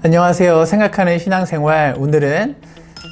안녕하세요. 생각하는 신앙생활. 오늘은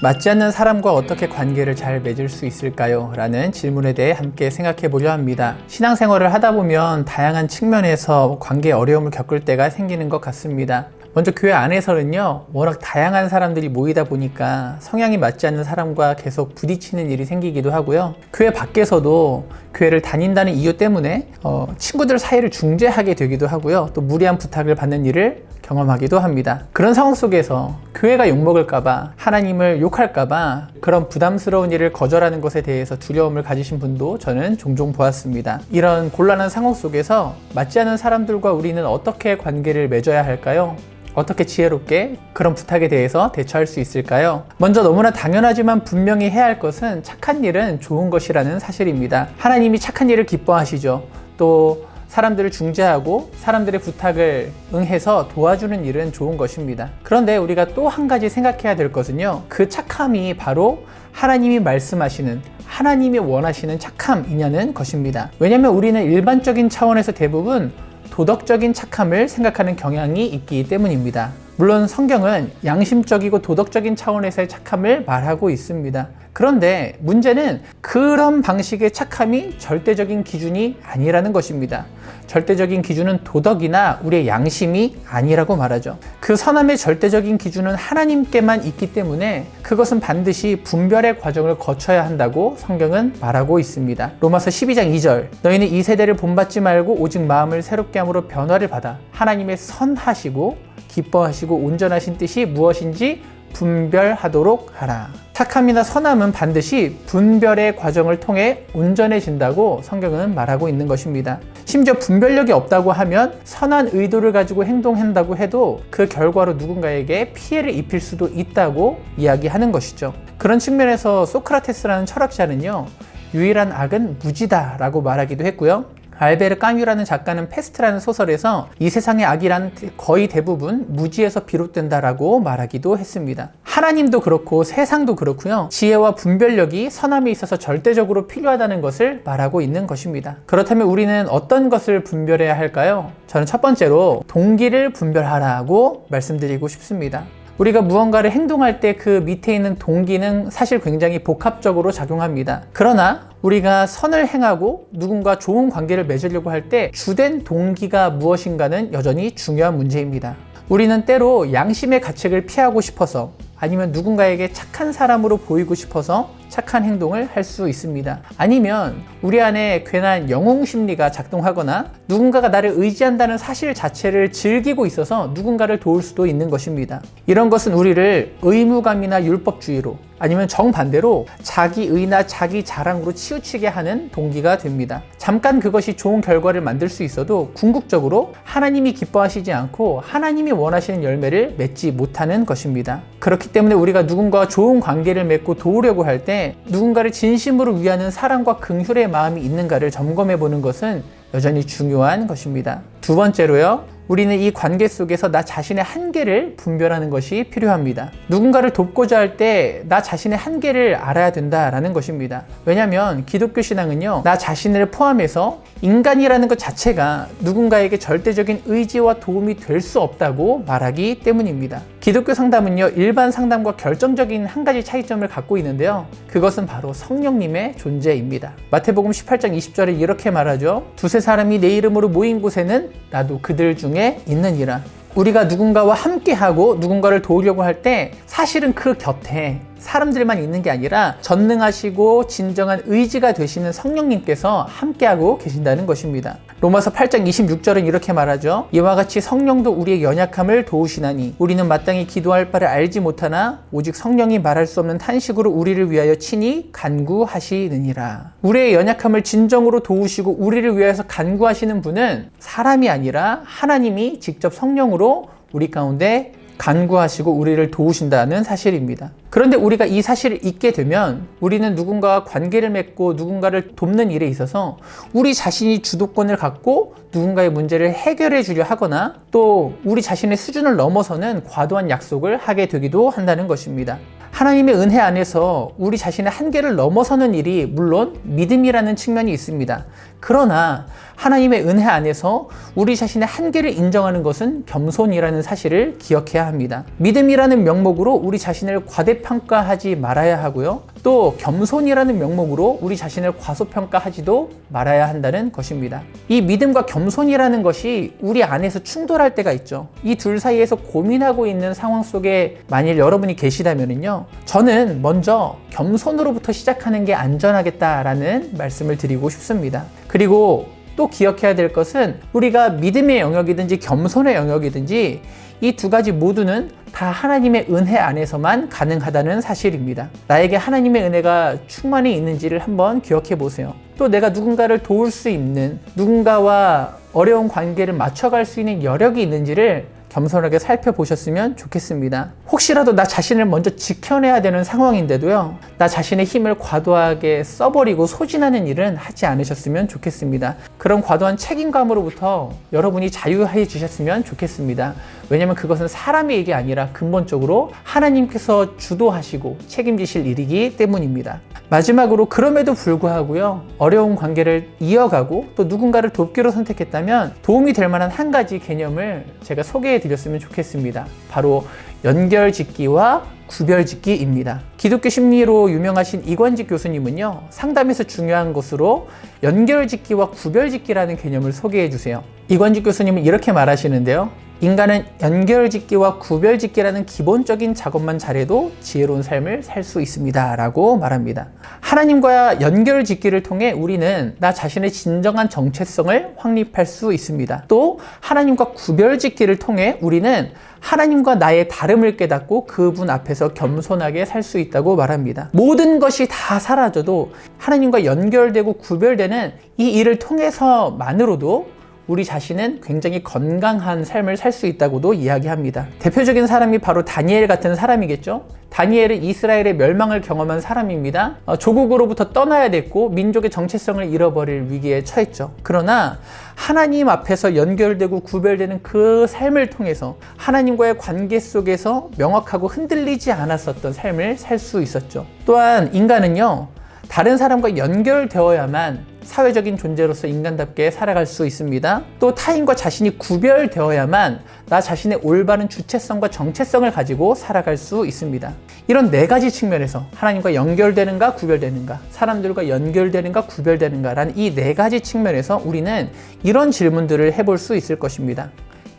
맞지 않는 사람과 어떻게 관계를 잘 맺을 수 있을까요? 라는 질문에 대해 함께 생각해 보려 합니다. 신앙생활을 하다 보면 다양한 측면에서 관계에 어려움을 겪을 때가 생기는 것 같습니다. 먼저 교회 안에서는요, 워낙 다양한 사람들이 모이다 보니까 성향이 맞지 않는 사람과 계속 부딪히는 일이 생기기도 하고요. 교회 밖에서도 교회를 다닌다는 이유 때문에 친구들 사이를 중재하게 되기도 하고요. 또 무리한 부탁을 받는 일을 경험하기도 합니다. 그런 상황 속에서 교회가 욕먹을까봐, 하나님을 욕할까봐 그런 부담스러운 일을 거절하는 것에 대해서 두려움을 가지신 분도 저는 종종 보았습니다. 이런 곤란한 상황 속에서 맞지 않는 사람들과 우리는 어떻게 관계를 맺어야 할까요? 어떻게 지혜롭게 그런 부탁에 대해서 대처할 수 있을까요? 먼저 너무나 당연하지만 분명히 해야 할 것은 착한 일은 좋은 것이라는 사실입니다. 하나님이 착한 일을 기뻐하시죠. 또 사람들을 중재하고 사람들의 부탁을 응해서 도와주는 일은 좋은 것입니다. 그런데 우리가 또 한 가지 생각해야 될 것은요, 그 착함이 바로 하나님이 말씀하시는, 하나님이 원하시는 착함이냐는 것입니다. 왜냐하면 우리는 일반적인 차원에서 대부분 도덕적인 착함을 생각하는 경향이 있기 때문입니다. 물론 성경은 양심적이고 도덕적인 차원에서의 착함을 말하고 있습니다. 그런데 문제는 그런 방식의 착함이 절대적인 기준이 아니라는 것입니다. 절대적인 기준은 도덕이나 우리의 양심이 아니라고 말하죠. 그 선함의 절대적인 기준은 하나님께만 있기 때문에 그것은 반드시 분별의 과정을 거쳐야 한다고 성경은 말하고 있습니다. 로마서 12장 2절, 너희는 이 세대를 본받지 말고 오직 마음을 새롭게 함으로 변화를 받아 하나님의 선하시고 기뻐하시고 온전하신 뜻이 무엇인지 분별하도록 하라. 착함이나 선함은 반드시 분별의 과정을 통해 온전해진다고 성경은 말하고 있는 것입니다. 심지어 분별력이 없다고 하면 선한 의도를 가지고 행동한다고 해도 그 결과로 누군가에게 피해를 입힐 수도 있다고 이야기하는 것이죠. 그런 측면에서 소크라테스라는 철학자는요, 유일한 악은 무지다 라고 말하기도 했고요. 알베르 까뮈라는 작가는 페스트라는 소설에서 이 세상의 악이란 거의 대부분 무지에서 비롯된다라고 말하기도 했습니다. 하나님도 그렇고 세상도 그렇고요. 지혜와 분별력이 선함에 있어서 절대적으로 필요하다는 것을 말하고 있는 것입니다. 그렇다면 우리는 어떤 것을 분별해야 할까요? 저는 첫 번째로 동기를 분별하라고 말씀드리고 싶습니다. 우리가 무언가를 행동할 때 그 밑에 있는 동기는 사실 굉장히 복합적으로 작용합니다. 그러나 우리가 선을 행하고 누군가 좋은 관계를 맺으려고 할 때 주된 동기가 무엇인가는 여전히 중요한 문제입니다. 우리는 때로 양심의 가책을 피하고 싶어서, 아니면 누군가에게 착한 사람으로 보이고 싶어서 착한 행동을 할 수 있습니다. 아니면 우리 안에 괜한 영웅 심리가 작동하거나 누군가가 나를 의지한다는 사실 자체를 즐기고 있어서 누군가를 도울 수도 있는 것입니다. 이런 것은 우리를 의무감이나 율법주의로, 아니면 정반대로 자기의나 자기 자랑으로 치우치게 하는 동기가 됩니다. 잠깐 그것이 좋은 결과를 만들 수 있어도 궁극적으로 하나님이 기뻐하시지 않고 하나님이 원하시는 열매를 맺지 못하는 것입니다. 그렇기 때문에 우리가 누군가와 좋은 관계를 맺고 도우려고 할 때 누군가를 진심으로 위하는 사랑과 긍휼의 마음이 있는가를 점검해 보는 것은 여전히 중요한 것입니다. 두 번째로요, 우리는 이 관계 속에서 나 자신의 한계를 분별하는 것이 필요합니다. 누군가를 돕고자 할 때 나 자신의 한계를 알아야 된다라는 것입니다. 왜냐하면 기독교 신앙은요, 나 자신을 포함해서 인간이라는 것 자체가 누군가에게 절대적인 의지와 도움이 될 수 없다고 말하기 때문입니다. 기독교 상담은요, 일반 상담과 결정적인 한 가지 차이점을 갖고 있는데요, 그것은 바로 성령님의 존재입니다. 마태복음 18장 20절에 이렇게 말하죠. 두세 사람이 내 이름으로 모인 곳에는 나도 그들 중에 있느니라. 우리가 누군가와 함께하고 누군가를 도우려고 할 때 사실은 그 곁에 사람들만 있는 게 아니라 전능하시고 진정한 의지가 되시는 성령님께서 함께하고 계신다는 것입니다. 로마서 8장 26절은 이렇게 말하죠. 이와 같이 성령도 우리의 연약함을 도우시나니 우리는 마땅히 기도할 바를 알지 못하나 오직 성령이 말할 수 없는 탄식으로 우리를 위하여 친히 간구하시느니라. 우리의 연약함을 진정으로 도우시고 우리를 위해서 간구하시는 분은 사람이 아니라 하나님이 직접 성령으로 우리 가운데 간구하시고 우리를 도우신다는 사실입니다. 그런데 우리가 이 사실을 잊게 되면 우리는 누군가와 관계를 맺고 누군가를 돕는 일에 있어서 우리 자신이 주도권을 갖고 누군가의 문제를 해결해 주려 하거나 또 우리 자신의 수준을 넘어서는 과도한 약속을 하게 되기도 한다는 것입니다. 하나님의 은혜 안에서 우리 자신의 한계를 넘어서는 일이 물론 믿음이라는 측면이 있습니다. 그러나 하나님의 은혜 안에서 우리 자신의 한계를 인정하는 것은 겸손이라는 사실을 기억해야 합니다. 믿음이라는 명목으로 우리 자신을 과대평가하지 말아야 하고요. 또 겸손이라는 명목으로 우리 자신을 과소평가하지도 말아야 한다는 것입니다. 이 믿음과 겸손이라는 것이 우리 안에서 충돌할 때가 있죠. 이 둘 사이에서 고민하고 있는 상황 속에 만일 여러분이 계시다면요, 저는 먼저 겸손으로부터 시작하는 게 안전하겠다라는 말씀을 드리고 싶습니다. 그리고 또 기억해야 될 것은 우리가 믿음의 영역이든지 겸손의 영역이든지 이 두 가지 모두는 다 하나님의 은혜 안에서만 가능하다는 사실입니다. 나에게 하나님의 은혜가 충만히 있는지를 한번 기억해 보세요. 또 내가 누군가를 도울 수 있는, 누군가와 어려운 관계를 맞춰갈 수 있는 여력이 있는지를 겸손하게 살펴보셨으면 좋겠습니다. 혹시라도 나 자신을 먼저 지켜내야 되는 상황인데도요, 나 자신의 힘을 과도하게 써버리고 소진하는 일은 하지 않으셨으면 좋겠습니다. 그런 과도한 책임감으로부터 여러분이 자유해지셨으면 좋겠습니다. 왜냐하면 그것은 사람의 일이 아니라 근본적으로 하나님께서 주도하시고 책임지실 일이기 때문입니다. 마지막으로 그럼에도 불구하고요, 어려운 관계를 이어가고 또 누군가를 돕기로 선택했다면 도움이 될 만한 한 가지 개념을 제가 소개해 드렸으면 좋겠습니다. 바로 연결짓기와 구별짓기입니다. 기독교 심리로 유명하신 이관직 교수님은요, 상담에서 중요한 것으로 연결짓기와 구별짓기라는 개념을 소개해 주세요. 이관직 교수님은 이렇게 말하시는데요. 인간은 연결짓기와 구별짓기라는 기본적인 작업만 잘해도 지혜로운 삶을 살 수 있습니다 라고 말합니다. 하나님과 연결짓기를 통해 우리는 나 자신의 진정한 정체성을 확립할 수 있습니다. 또 하나님과 구별짓기를 통해 우리는 하나님과 나의 다름을 깨닫고 그분 앞에서 겸손하게 살 수 있다고 말합니다. 모든 것이 다 사라져도 하나님과 연결되고 구별되는 이 일을 통해서만으로도 우리 자신은 굉장히 건강한 삶을 살 수 있다고도 이야기합니다. 대표적인 사람이 바로 다니엘 같은 사람이겠죠. 다니엘은 이스라엘의 멸망을 경험한 사람입니다. 조국으로부터 떠나야 됐고 민족의 정체성을 잃어버릴 위기에 처했죠. 그러나 하나님 앞에서 연결되고 구별되는 그 삶을 통해서 하나님과의 관계 속에서 명확하고 흔들리지 않았었던 삶을 살 수 있었죠. 또한 인간은요, 다른 사람과 연결되어야만 사회적인 존재로서 인간답게 살아갈 수 있습니다. 또 타인과 자신이 구별되어야만 나 자신의 올바른 주체성과 정체성을 가지고 살아갈 수 있습니다. 이런 네 가지 측면에서 하나님과 연결되는가 구별되는가, 사람들과 연결되는가 구별되는가 라는 이 네 가지 측면에서 우리는 이런 질문들을 해볼 수 있을 것입니다.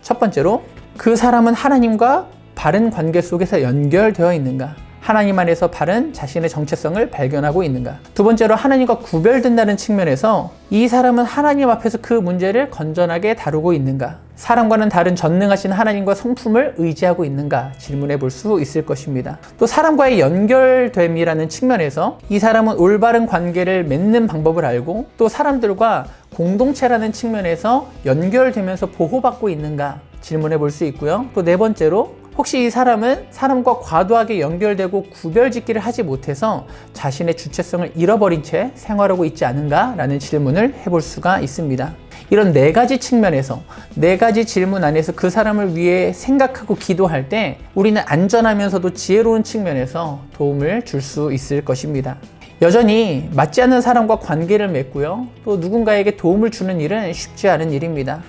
첫 번째로, 그 사람은 하나님과 바른 관계 속에서 연결되어 있는가? 하나님 안에서 바른 자신의 정체성을 발견하고 있는가? 두 번째로, 하나님과 구별된다는 측면에서 이 사람은 하나님 앞에서 그 문제를 건전하게 다루고 있는가? 사람과는 다른 전능하신 하나님과 성품을 의지하고 있는가? 질문해 볼 수 있을 것입니다. 또 사람과의 연결됨이라는 측면에서 이 사람은 올바른 관계를 맺는 방법을 알고 또 사람들과 공동체라는 측면에서 연결되면서 보호받고 있는가? 질문해 볼 수 있고요. 또 네 번째로, 혹시 이 사람은 사람과 과도하게 연결되고 구별짓기를 하지 못해서 자신의 주체성을 잃어버린 채 생활하고 있지 않은가? 라는 질문을 해볼 수가 있습니다. 이런 네 가지 측면에서, 네 가지 질문 안에서 그 사람을 위해 생각하고 기도할 때 우리는 안전하면서도 지혜로운 측면에서 도움을 줄 수 있을 것입니다. 여전히 맞지 않는 사람과 관계를 맺고요, 또 누군가에게 도움을 주는 일은 쉽지 않은 일입니다.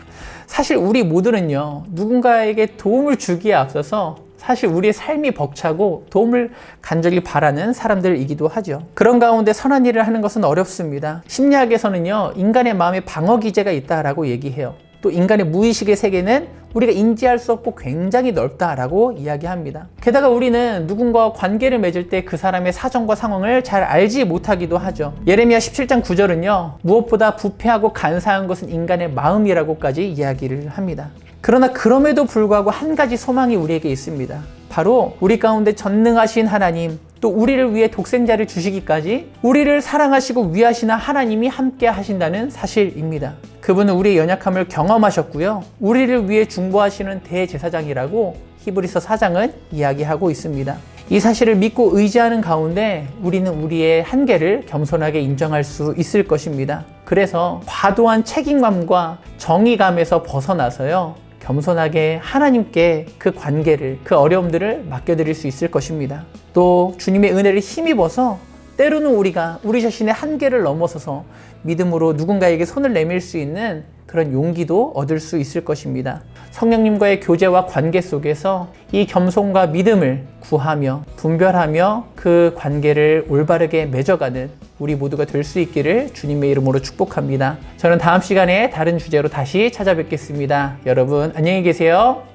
사실 우리 모두는요, 누군가에게 도움을 주기에 앞서서 사실 우리의 삶이 벅차고 도움을 간절히 바라는 사람들이기도 하죠. 그런 가운데 선한 일을 하는 것은 어렵습니다. 심리학에서는요, 인간의 마음에 방어 기제가 있다라고 얘기해요. 또 인간의 무의식의 세계는 우리가 인지할 수 없고 굉장히 넓다라고 이야기합니다. 게다가 우리는 누군가와 관계를 맺을 때 그 사람의 사정과 상황을 잘 알지 못하기도 하죠. 예레미야 17장 9절은요, 무엇보다 부패하고 간사한 것은 인간의 마음이라고까지 이야기를 합니다. 그러나 그럼에도 불구하고 한 가지 소망이 우리에게 있습니다. 바로 우리 가운데 전능하신 하나님, 또 우리를 위해 독생자를 주시기까지 우리를 사랑하시고 위하시는 하나님이 함께 하신다는 사실입니다. 그분은 우리의 연약함을 경험하셨고요, 우리를 위해 중보하시는 대제사장이라고 히브리서 4장은 이야기하고 있습니다. 이 사실을 믿고 의지하는 가운데 우리는 우리의 한계를 겸손하게 인정할 수 있을 것입니다. 그래서 과도한 책임감과 정의감에서 벗어나서요, 겸손하게 하나님께 그 관계를, 그 어려움들을 맡겨드릴 수 있을 것입니다. 또 주님의 은혜를 힘입어서 때로는 우리가 우리 자신의 한계를 넘어서서 믿음으로 누군가에게 손을 내밀 수 있는 그런 용기도 얻을 수 있을 것입니다. 성령님과의 교제와 관계 속에서 이 겸손과 믿음을 구하며 분별하며 그 관계를 올바르게 맺어가는 우리 모두가 될 수 있기를 주님의 이름으로 축복합니다. 저는 다음 시간에 다른 주제로 다시 찾아뵙겠습니다. 여러분 안녕히 계세요.